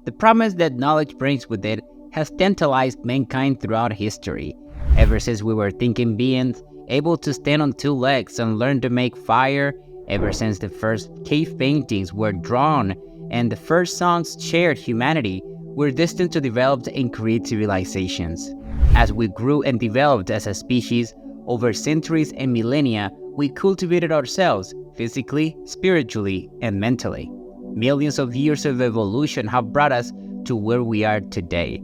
The promise that knowledge brings with it has tantalized mankind throughout history, ever since we were thinking beings, able to stand on two legs and learn to make fire, ever since the first cave paintings were drawn and the first songs shared humanity, we're destined to develop and create civilizations. As we grew and developed as a species, over centuries and millennia, we cultivated ourselves physically, spiritually, and mentally. Millions of years of evolution have brought us to where we are today.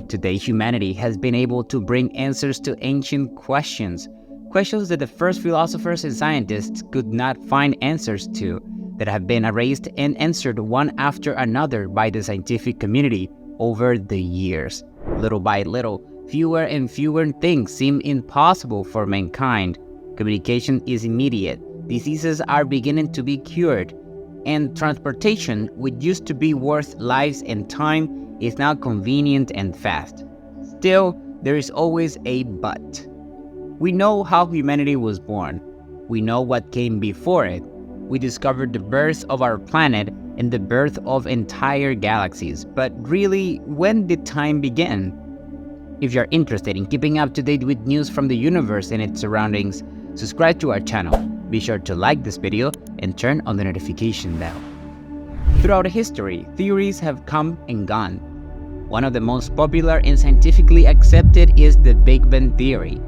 Today, humanity has been able to bring answers to ancient questions that the first philosophers and scientists could not find answers to, that have been erased and answered one after another by the scientific community over the years. Little by little, fewer and fewer things seem impossible for mankind. Communication is immediate, diseases are beginning to be cured, and transportation, which used to be worth lives and time, is now convenient and fast. Still, there is always a but. We know how humanity was born. We know what came before it. We discovered the birth of our planet and the birth of entire galaxies. But really, when did time begin? If you're interested in keeping up to date with news from the universe and its surroundings, subscribe to our channel. Be sure to like this video and turn on the notification bell. Throughout history, theories have come and gone. One of the most popular and scientifically accepted is the Big Bang theory.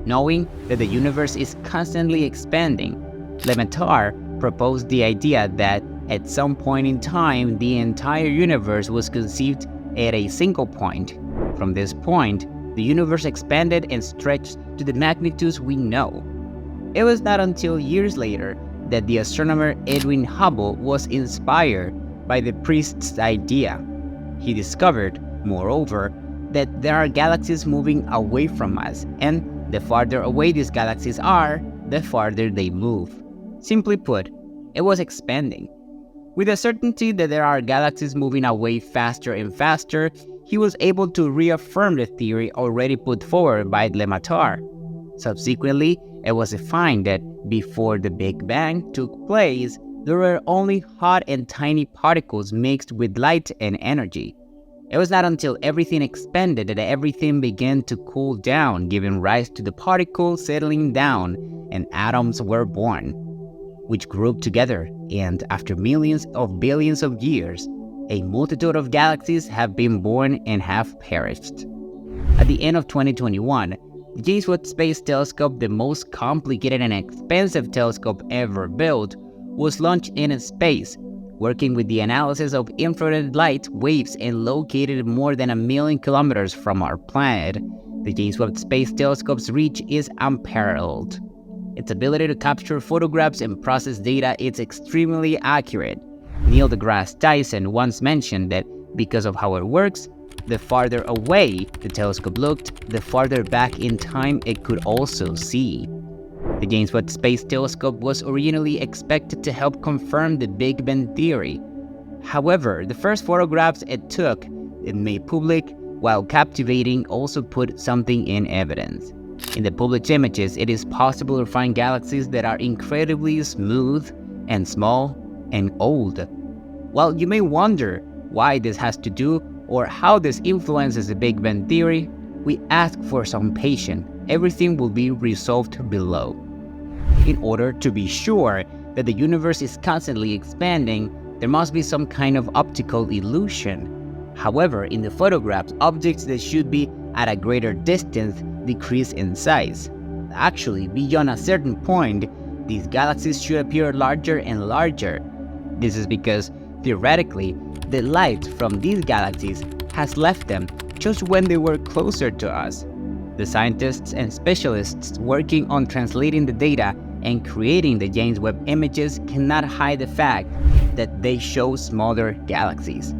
Knowing that the universe is constantly expanding, Lemaitre proposed the idea that at some point in time, the entire universe was conceived at a single point. From this point, the universe expanded and stretched to the magnitudes we know. It was not until years later that the astronomer Edwin Hubble was inspired by the priest's idea. He discovered, moreover, that there are galaxies moving away from us, and the farther away these galaxies are, the farther they move. Simply put, it was expanding. With the certainty that there are galaxies moving away faster and faster, he was able to reaffirm the theory already put forward by Lemaitre. Subsequently, it was defined that before the Big Bang took place, there were only hot and tiny particles mixed with light and energy. It was not until everything expanded that everything began to cool down, giving rise to the particles settling down, and atoms were born, which grouped together, and after millions of billions of years, a multitude of galaxies have been born and have perished. At the end of 2021, the James Webb Space Telescope, the most complicated and expensive telescope ever built, was launched in space, working with the analysis of infrared light waves and located more than 1 million kilometers from our planet. The James Webb Space Telescope's reach is unparalleled. Its ability to capture photographs and process data is extremely accurate. Neil deGrasse Tyson once mentioned that because of how it works, the farther away the telescope looked, the farther back in time it could also see. The James Webb Space Telescope was originally expected to help confirm the Big Bang theory. However, the first photographs it took and made public, while captivating, also put something in evidence. In the published images, it is possible to find galaxies that are incredibly smooth and small and old. While you may wonder why this has to do or how this influences the Big Bang theory, we ask for some patience. Everything will be resolved below. In order to be sure that the universe is constantly expanding, there must be some kind of optical illusion. However, in the photographs, objects that should be at a greater distance decrease in size. Actually, beyond a certain point, these galaxies should appear larger and larger. This is because, theoretically, the light from these galaxies has left them just when they were closer to us. The scientists and specialists working on translating the data and creating the James Webb images cannot hide the fact that they show smaller galaxies.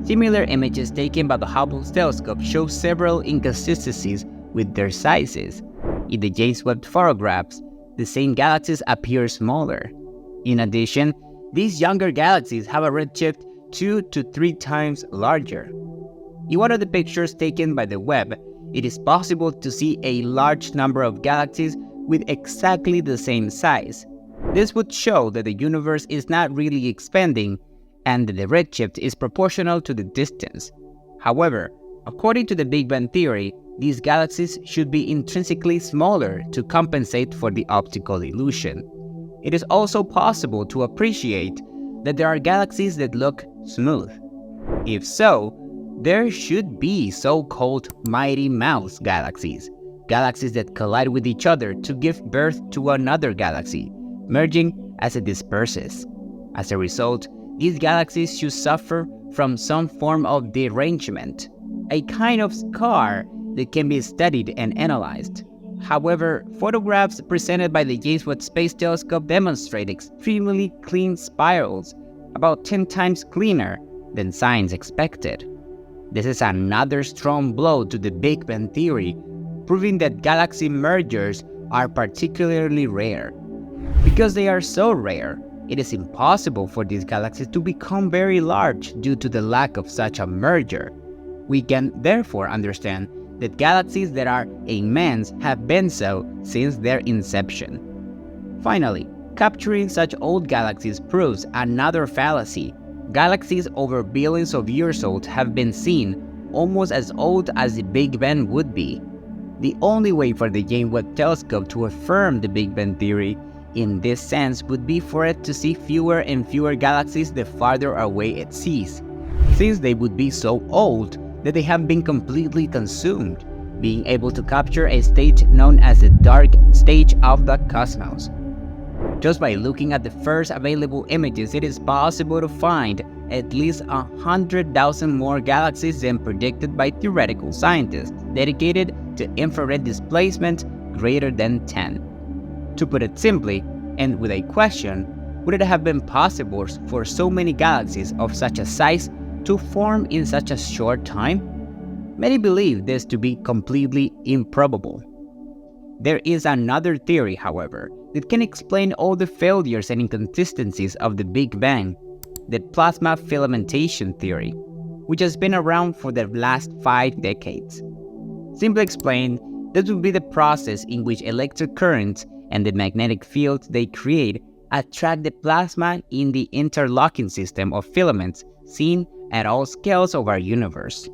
Similar images taken by the Hubble telescope show several inconsistencies with their sizes. In the James Webb photographs, the same galaxies appear smaller. In addition, these younger galaxies have a redshift 2 to 3 times larger. In one of the pictures taken by the Webb, it is possible to see a large number of galaxies with exactly the same size. This would show that the universe is not really expanding, and the redshift is proportional to the distance. However, according to the Big Bang theory, these galaxies should be intrinsically smaller to compensate for the optical illusion. It is also possible to appreciate that there are galaxies that look smooth. If so, there should be so-called Mighty Mouse galaxies, galaxies that collide with each other to give birth to another galaxy, merging as it disperses. As a result, these galaxies should suffer from some form of derangement, a kind of scar that can be studied and analyzed. However, photographs presented by the James Webb Space Telescope demonstrate extremely clean spirals, about 10 times cleaner than science expected. This is another strong blow to the Big Bang theory, proving that galaxy mergers are particularly rare. Because they are so rare, it is impossible for these galaxies to become very large due to the lack of such a merger. We can therefore understand that galaxies that are immense have been so since their inception. Finally, capturing such old galaxies proves another fallacy. Galaxies over billions of years old have been seen almost as old as the Big Bang would be. The only way for the James Webb Telescope to affirm the Big Bang theory in this sense would be for it to see fewer and fewer galaxies the farther away it sees, since they would be so old that they have been completely consumed, being able to capture a stage known as the dark stage of the cosmos. Just by looking at the first available images, it is possible to find at least 100,000 more galaxies than predicted by theoretical scientists dedicated to infrared displacement greater than 10. To put it simply, and with a question, would it have been possible for so many galaxies of such a size to form in such a short time? Many believe this to be completely improbable. There is another theory, however, that can explain all the failures and inconsistencies of the Big Bang, the plasma filamentation theory, which has been around for the last 5 decades. Simply explained, this would be the process in which electric currents and the magnetic fields they create attract the plasma in the interlocking system of filaments seen at all scales of our universe.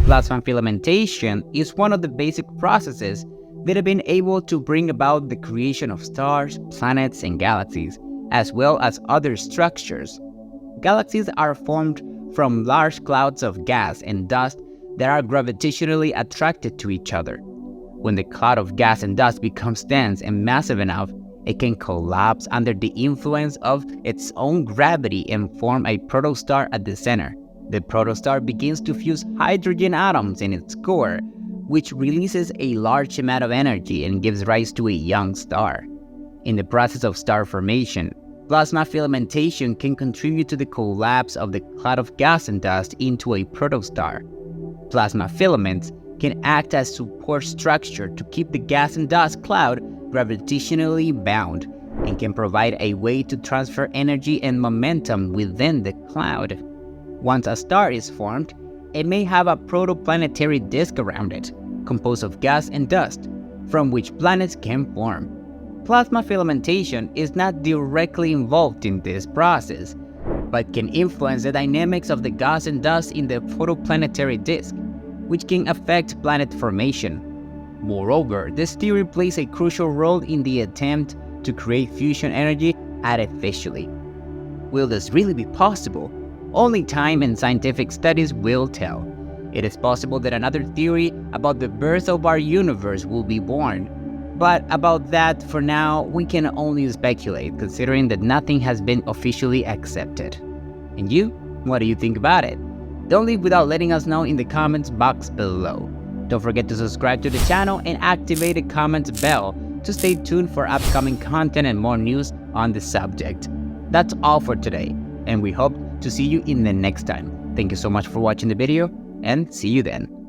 Plasma filamentation is one of the basic processes that have been able to bring about the creation of stars, planets, and galaxies, as well as other structures. Galaxies are formed from large clouds of gas and dust that are gravitationally attracted to each other. When the cloud of gas and dust becomes dense and massive enough, it can collapse under the influence of its own gravity and form a protostar at the center. The protostar begins to fuse hydrogen atoms in its core, which releases a large amount of energy and gives rise to a young star. In the process of star formation, plasma filamentation can contribute to the collapse of the cloud of gas and dust into a protostar. Plasma filaments can act as support structure to keep the gas and dust cloud gravitationally bound and can provide a way to transfer energy and momentum within the cloud. Once a star is formed, it may have a protoplanetary disk around it, composed of gas and dust, from which planets can form. Plasma filamentation is not directly involved in this process, but can influence the dynamics of the gas and dust in the protoplanetary disk, which can affect planet formation. Moreover, this theory plays a crucial role in the attempt to create fusion energy artificially. Will this really be possible? Only time and scientific studies will tell. It is possible that another theory about the birth of our universe will be born. But about that, for now, we can only speculate, considering that nothing has been officially accepted. And you? What do you think about it? Don't leave without letting us know in the comments box below. Don't forget to subscribe to the channel and activate the comments bell to stay tuned for upcoming content and more news on the subject. That's all for today, and we hope to see you in the next time. Thank you so much for watching the video, and see you then.